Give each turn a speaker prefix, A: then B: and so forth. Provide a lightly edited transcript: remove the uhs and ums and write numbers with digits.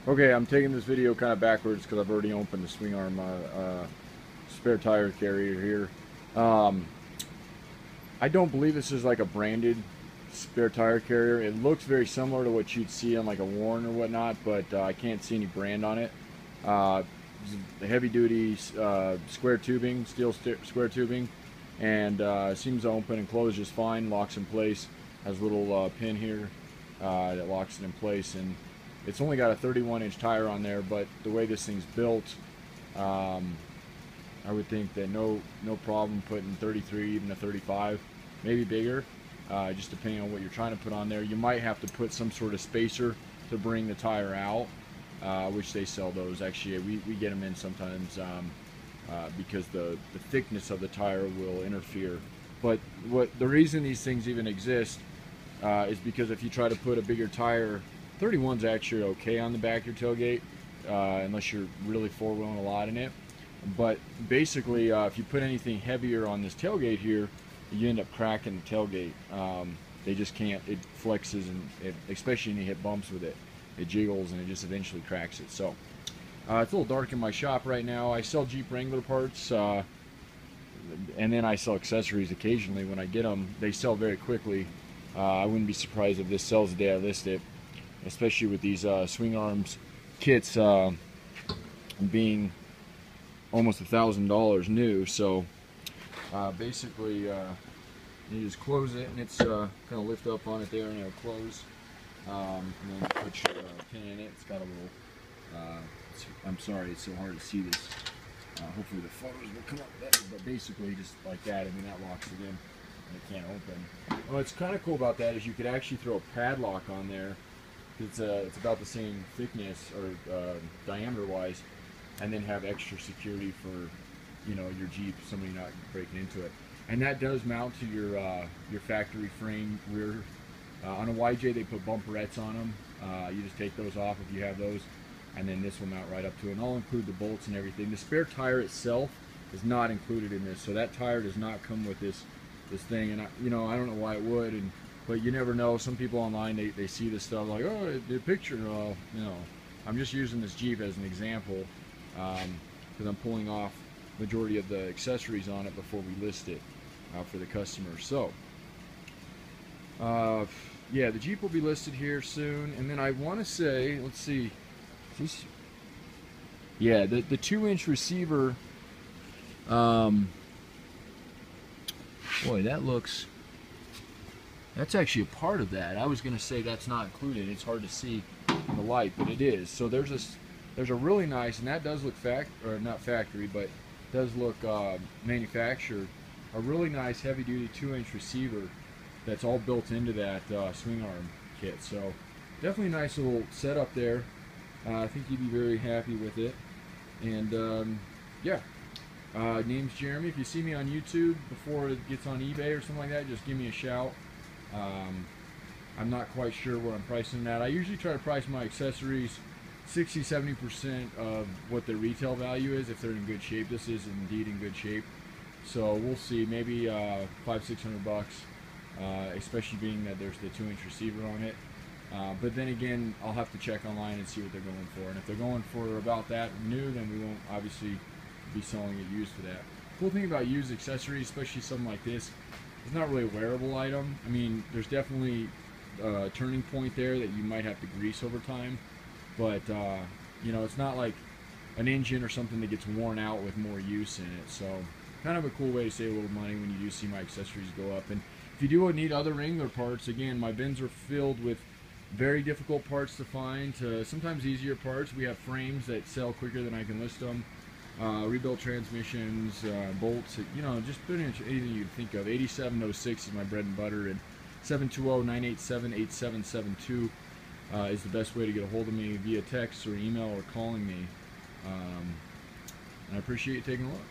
A: Okay, I'm taking this video kind of backwards because I've already opened the swing arm spare tire carrier here. I don't believe this is like a branded spare tire carrier. It looks very similar to what you'd see on like a Warren or whatnot, but I can't see any brand on it. Uh, Heavy duty square tubing, square tubing, and seems to open and close just fine. Locks in place. Has a little pin here that locks it in place, and it's only got a 31-inch tire on there, but the way this thing's built, I would think that no problem putting 33, even a 35, maybe bigger, just depending on what you're trying to put on there. You might have to put some sort of spacer to bring the tire out, which they sell those. Actually, we get them in sometimes because the thickness of the tire will interfere. But the reason these things even exist is because if you try to put a bigger tire, 31's actually okay on the back of your tailgate, unless you're really four-wheeling a lot in it. But basically, if you put anything heavier on this tailgate here, you end up cracking the tailgate. They just can't. It flexes, and especially when you hit bumps with it, it jiggles and it just eventually cracks it. So it's a little dark in my shop right now. I sell Jeep Wrangler parts, and then I sell accessories occasionally when I get them. They sell very quickly. I wouldn't be surprised if this sells the day I list it, especially with these swing arms kits being almost $1,000 new. So basically you just close it, and it's kind of lift up on it there, and it'll close, and then put your pin in it. It's got a little I'm sorry it's so hard to see this. Hopefully the photos will come up better, but basically just like that. I mean, that locks it in and it can't open. What's kind of cool about that is you could actually throw a padlock on there. It's about the same thickness or diameter wise, and then have extra security for, you know, your Jeep, somebody not breaking into it. And that does mount to your factory frame rear. On a YJ they put bumperettes on them. You just take those off if you have those, and then this will mount right up to it. And I'll include the bolts and everything. The spare tire itself is not included in this, so that tire does not come with this thing. And I don't know why it would, but you never know. Some people online, they see this stuff like, oh, the picture. I'm just using this Jeep as an example because I'm pulling off majority of the accessories on it before we list it for the customer. So yeah, the Jeep will be listed here soon, and then I want to say, let's see, yeah, the 2-inch receiver. Boy, that's actually a part of that. I was going to say that's not included. It's hard to see in the light, but it is. So there's a really nice, and that does look not factory, but does look manufactured. A really nice heavy-duty 2-inch receiver that's all built into that swing arm kit. So definitely a nice little setup there. I think you'd be very happy with it. And yeah, name's Jeremy. If you see me on YouTube before it gets on eBay or something like that, just give me a shout. I'm not quite sure what I'm pricing that. I usually try to price my accessories 60-70% of what their retail value is if they're in good shape. This is indeed in good shape, so we'll see. Maybe $500-600, especially being that there's the 2-inch receiver on it. But then again, I'll have to check online and see what they're going for. And if they're going for about that new, then we won't obviously be selling it used for that. Cool thing about used accessories, especially something like this, it's not really a wearable item. I mean, there's definitely a turning point there that you might have to grease over time, but it's not like an engine or something that gets worn out with more use in it. So kind of a cool way to save a little money when you do see my accessories go up. And if you do need other Wrangler parts, again, my bins are filled with very difficult parts to find, sometimes easier parts. We have frames that sell quicker than I can list them. Rebuilt transmissions, bolts, just pretty much anything you can think of. 8706 is my bread and butter, and 720-987-8772 is the best way to get a hold of me via text or email or calling me. And I appreciate you taking a look.